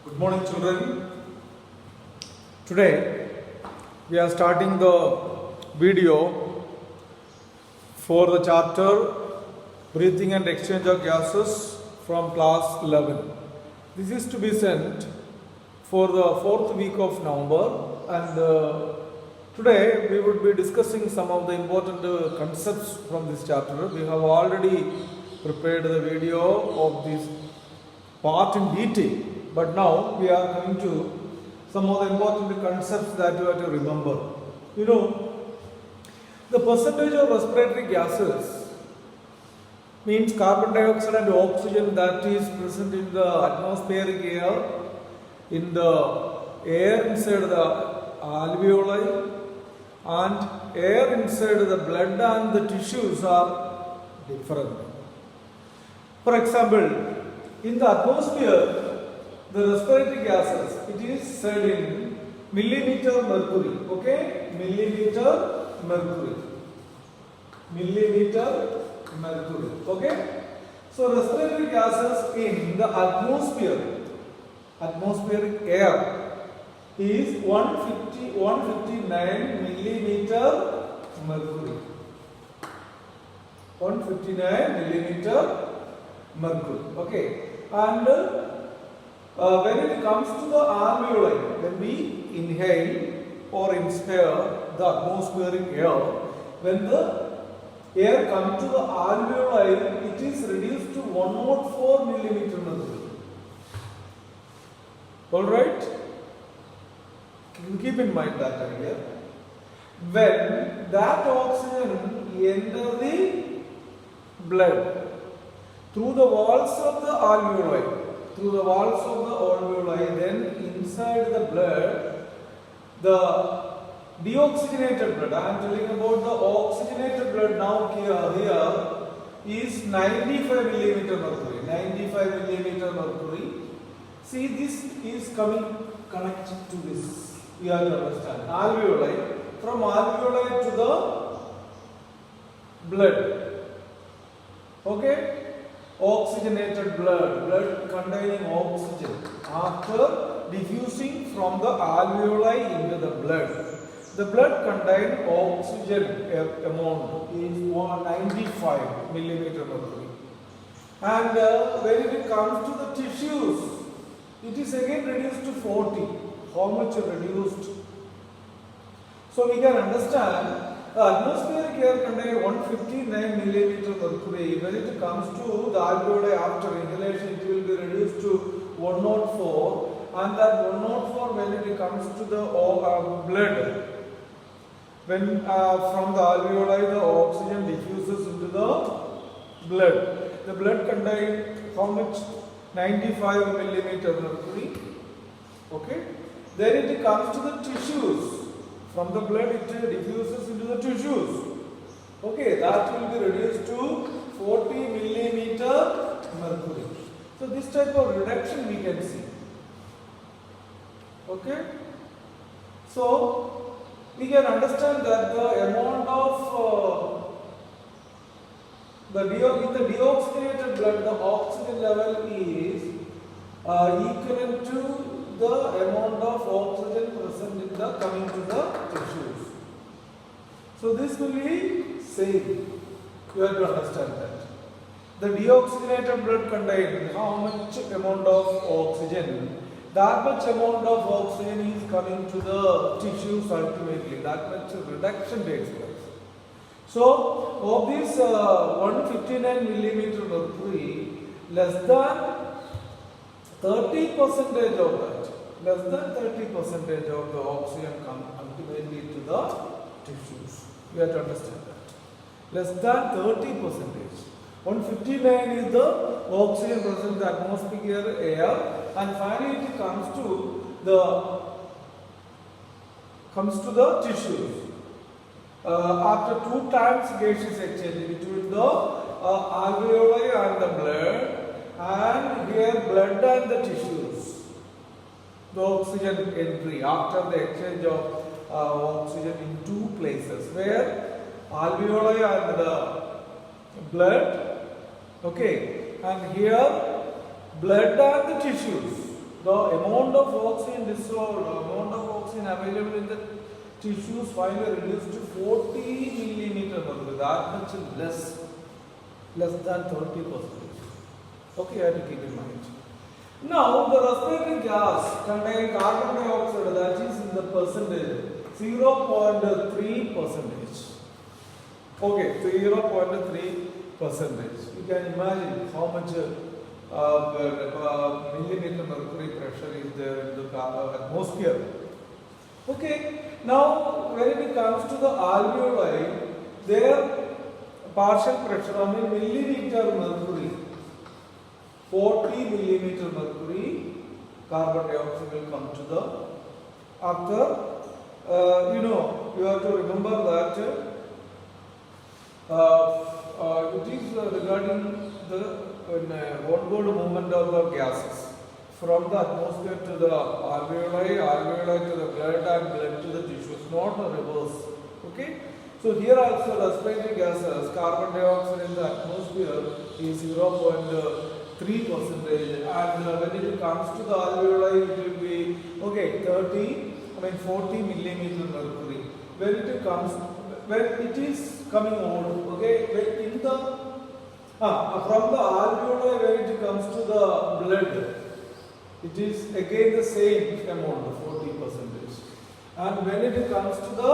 Good morning, children. Today we are starting the video for the chapter Breathing and Exchange of Gases from class 11. This is to be sent for the 4th week of November, and today we would be discussing some of the important concepts from this chapter. We have already prepared the video of this part in detail, but now we are coming to some of the important concepts that you have to remember. You know, the percentage of respiratory gases means carbon dioxide and oxygen that is present in the atmospheric air, in the air inside the alveoli, and air inside the blood and the tissues are different. For example, in the atmosphere, the respiratory gases, it is said in millimeter mercury, okay? Millimeter mercury, okay? So respiratory gases in the atmospheric air is 159 millimeter mercury. 159 millimeter mercury, okay? And when it comes to the alveoli, when we inhale or inspire the atmospheric air, when the air comes to the alveoli, it is reduced to 104 millimeter mercury. Alright? Keep in mind that idea. When that oxygen enters the blood through the walls of the alveoli, then inside the blood, the deoxygenated blood, I am telling about the oxygenated blood now here is 95 millimeter mercury. 95 millimeter mercury. See, this is connected to this. You have to understand. Alveoli, from alveoli to the blood. Okay? Oxygenated blood containing oxygen after diffusing from the alveoli into the blood. The blood contains oxygen amount is 95 millimeter mercury. And when it comes to the tissues, it is again reduced to 40. How much reduced? So we can understand the atmospheric air contains 159 millimeter mercury. When it comes to the alveoli after inhalation, it will be reduced to 104, and that 104 when it comes to the blood, when from the alveoli the oxygen diffuses into the blood. The blood contains how much? 95 millimeter mercury. Okay. Then it comes to the tissues. From the blood it diffuses into the tissues. Okay, that will be reduced to 40 millimeter mercury. So this type of reduction we can see. Okay. So we can understand that the amount of in the deoxygenated blood, the oxygen level is equivalent to the amount of oxygen present in the coming to the tissues. So this will be same. You have to understand that. The deoxygenated blood contains how much amount of oxygen? That much amount of oxygen is coming to the tissues ultimately. That much reduction takes place. So of this 159 millimeter mercury, less than 30% of that, less than 30% of the oxygen comes ultimately to the tissues. You have to understand that. Less than 30%. 159 is the oxygen present in the atmospheric air, and finally it comes to the tissues. After 2 times gaseous exchange between the alveoli and the blood, and here blood and the tissues, the oxygen entry after the exchange of oxygen in 2 places, where alveoli and the blood, okay, and here blood and the tissues. the amount of oxygen dissolved, amount of oxygen available in the tissues finally reduced to 40 millimeter mercury, that much less than 30%. Okay, you have to keep in mind. Now, the respiratory gas containing carbon dioxide, that is in the percentage, 0.3 percentage. Okay, 0.3%. You can imagine how much millimeter mercury pressure is there in the atmosphere. Okay, now when it comes to the alveoli, their partial pressure, I mean millimeter mercury, 40 millimeter mercury, carbon dioxide will come to the after. You have to remember that it is regarding the onward movement of the gases from the atmosphere to the alveoli, alveoli to the blood, and blood to the tissues, not the reverse. Okay. So here also respiratory gases, carbon dioxide in the atmosphere is 0.3%, and when it comes to the alveoli, it will be 40 millimeter mercury. When it is coming out, okay, when in the from the alveoli, when it comes to the blood, it is again the same amount, 40%. And when it comes to the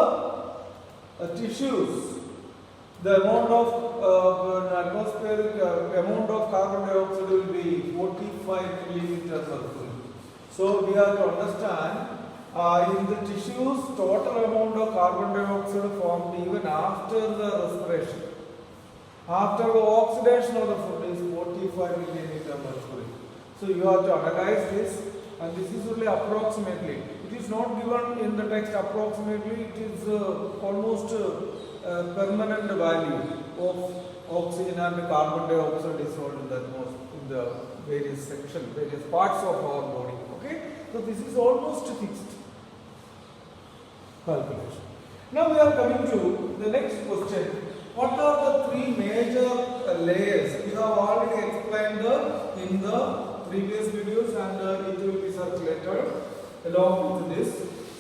tissues, the amount of atmospheric amount of carbon dioxide will be 45 millimeter mercury. So we have to understand in the tissues, total amount of carbon dioxide formed even after the respiration. After the oxidation of the food is 45 millimeter mercury. So you have to analyze this, and this is only approximately. It is not given in the text approximately, it is almost permanent value of oxygen and carbon dioxide dissolved in the atmosphere, in the various sections, various parts of our body. Okay, so this is almost fixed calculation. Now we are coming to the next question. What are the three major layers? We have already explained in the previous videos, and it will be circulated along with this.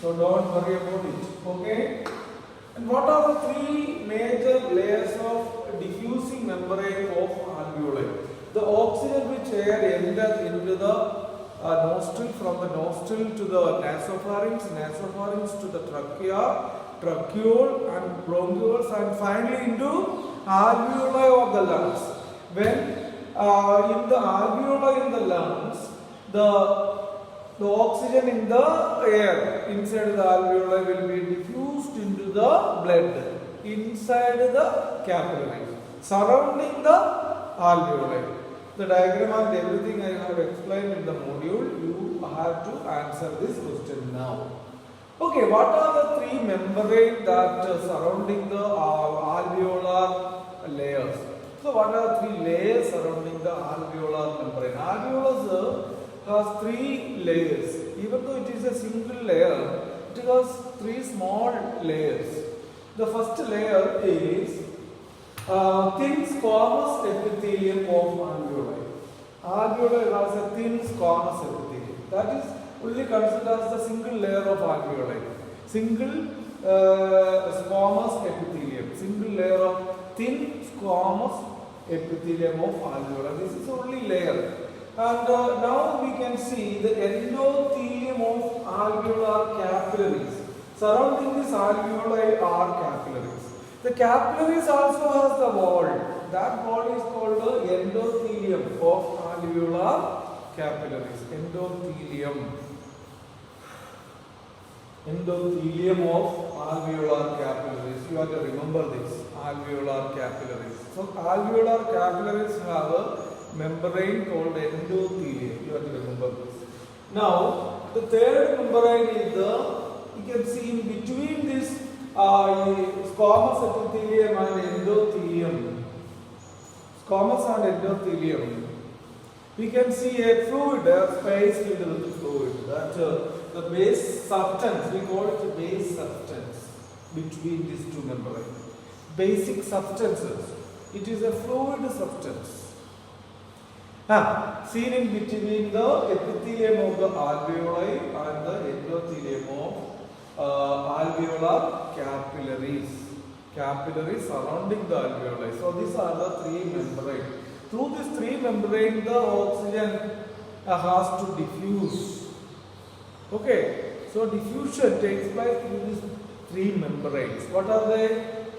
So don't worry about it. Okay. And what are the three major layers of diffusing membrane of alveoli? The oxygen which air enters into the nostril, from the nostril to the nasopharynx, nasopharynx to the trachea, tracheole and bronchioles, and finally into alveoli of the lungs. When in the alveoli in the lungs, the oxygen in the air inside the alveoli will be diffused into the blood inside the capillary surrounding the alveoli. The diagram and everything I have explained in the module. You have to answer this question now. Okay, what are the three membranes that surrounding the alveolar layers? So what are the three layers surrounding the alveolar membrane? Alveolus has three layers. Even though it is a single layer, it has three small layers. The first layer is thin squamous epithelium of alveoli. Alveoli has a thin squamous epithelium. That is only considered as the single layer of alveoli. Single squamous epithelium. Single layer of thin squamous epithelium of alveoli. This is only layer. And now we can see the endothelium of alveolar capillaries. Surrounding this alveoli are capillaries. The capillaries also has the wall. That wall is called the endothelium of alveolar capillaries. Endothelium. Endothelium of alveolar capillaries. You have to remember this. Alveolar capillaries. So alveolar capillaries have a membrane called endothelium. You have to remember this. Now, the third membrane is you can see in between this squamous epithelium and endothelium. Squamous and endothelium. We can see a fluid, a space filled with fluid. That the base substance, we call it the base substance between these two membranes. Basic substances. It is a fluid substance. Seen in between the epithelium of the alveoli and the endothelium of alveolar capillaries. Capillaries surrounding the alveoli. So these are the three membranes. Through these three membranes, the oxygen has to diffuse. Okay. So diffusion takes place through these three membranes. What are they?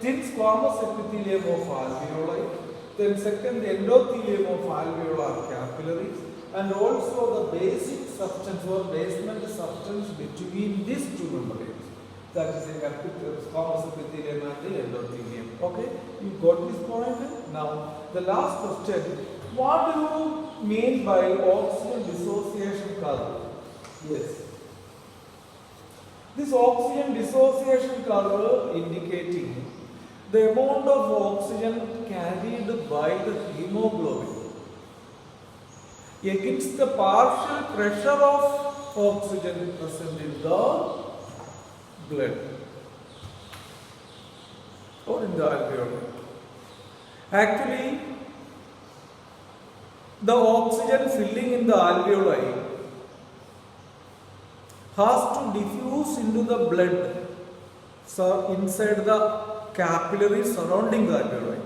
Thin squamous epithelium of alveoli. Then second, the endothelium of alveolar capillaries, and also the basic substance or basement substance between these two membranes. That is a squamous epithelium and the endothelium. Okay, you got this point? Now, the last question: what do you mean by oxygen dissociation curve? Yes. This oxygen dissociation curve indicating the amount of oxygen carried by the hemoglobin against the partial pressure of oxygen present in the blood or in the alveoli. Actually, the oxygen filling in the alveoli has to diffuse into the blood, so inside the capillaries surrounding the alveoli.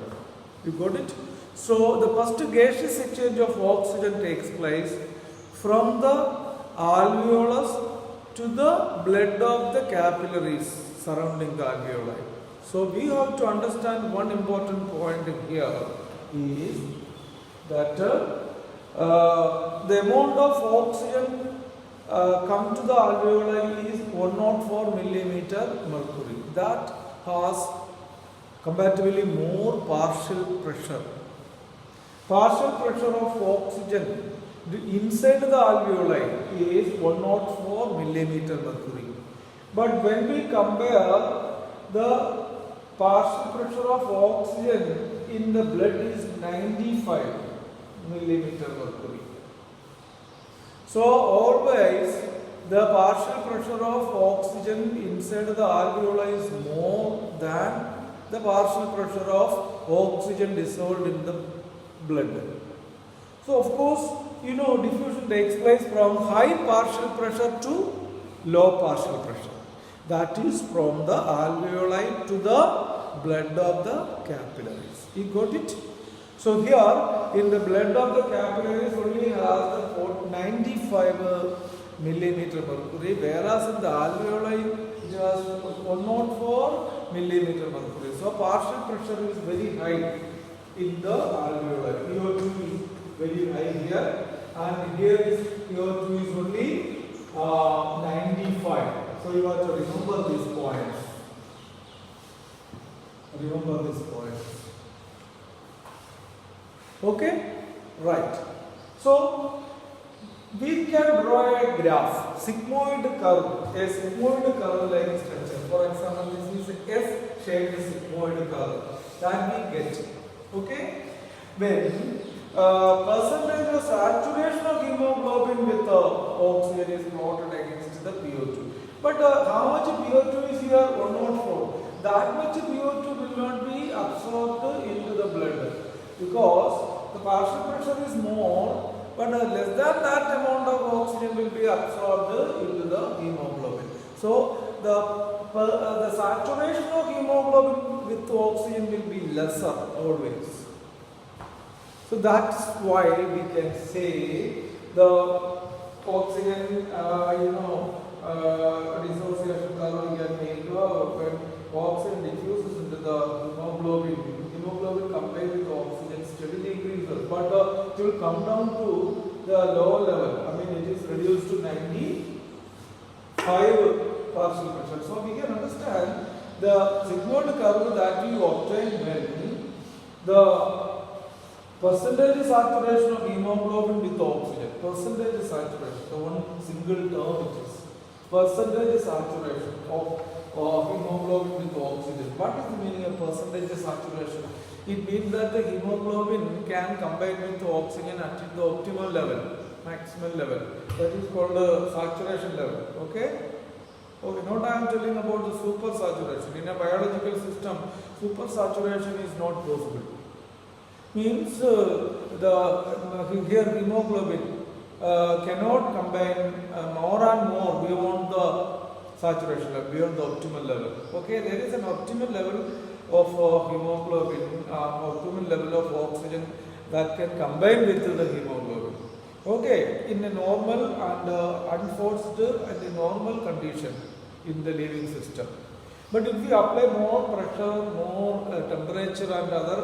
You got it? So the first gaseous exchange of oxygen takes place from the alveolus to the blood of the capillaries surrounding the alveoli. So we have to understand one important point here is that the amount of oxygen come to the alveoli is 104 millimeter mercury. That has comparatively more partial pressure. Partial pressure of oxygen inside the alveoli is 104 millimeter mercury. But when we compare the partial pressure of oxygen in the blood is 95 millimeter mercury. So always the partial pressure of oxygen inside the alveoli is more than the partial pressure of oxygen dissolved in the blood. So of course, you know, diffusion takes place from high partial pressure to low partial pressure. That is from the alveoli to the blood of the capillaries. You got it? So here in the blood of the capillaries only has the 95 millimeter mercury, whereas in the alveoli it has 104 millimeter mercury. So partial pressure is very high in the alveoli. PO2 is very high here, and here is PO2 is only 95. So you have to remember this point. Remember this point. Okay? Right. So we can draw a graph, sigmoid curve, a sigmoid curve like structure. For example, this is a S-shaped sigmoid curve that we get. Okay? When percentage of saturation of hemoglobin with oxygen is plotted against the PO2. But how much PO2 is here? 104. That much PO2 will not be absorbed into the blood because the partial pressure is more, but less than that amount of oxygen will be absorbed into the hemoglobin. So the saturation of hemoglobin with oxygen will be lesser always. So that's why we can say the oxygen, dissociation curve we can make when oxygen diffuses into the hemoglobin. Hemoglobin compared with oxygen steadily increases, but it will come down to the lower level. I mean, it is reduced to 95 partial pressure. So we can understand the sigmoid curve that we obtain when the percentage saturation of hemoglobin with oxygen. Percentage saturation, the one single term it is. Percentage saturation of hemoglobin with oxygen. What is the meaning of percentage saturation? It means that the hemoglobin can combine with oxygen at the optimal level, maximal level. That is called saturation level. Okay? Okay, now I am telling about the supersaturation. In a biological system, supersaturation is not possible. means here hemoglobin cannot combine more and more beyond the saturation level, beyond the optimal level. Okay, there is an optimal level of hemoglobin, optimal level of oxygen that can combine with the hemoglobin. Okay, in a normal and unforced and a normal condition in the living system. But if we apply more pressure, more temperature and other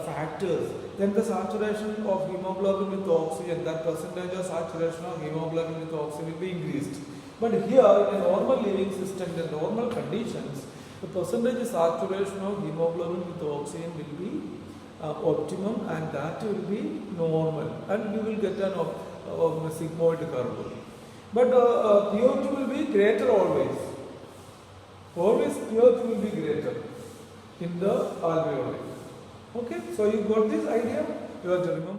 factors, then the saturation of hemoglobin with oxygen, that percentage of saturation of hemoglobin with oxygen will be increased. But here in a normal living system, in normal conditions, the percentage of saturation of hemoglobin with oxygen will be optimum, and that will be normal, and you will get an sigmoid curve. But PO2 will be greater always. Always PO2 will be greater in the alveoli. Okay, so you got this idea? You have to remember.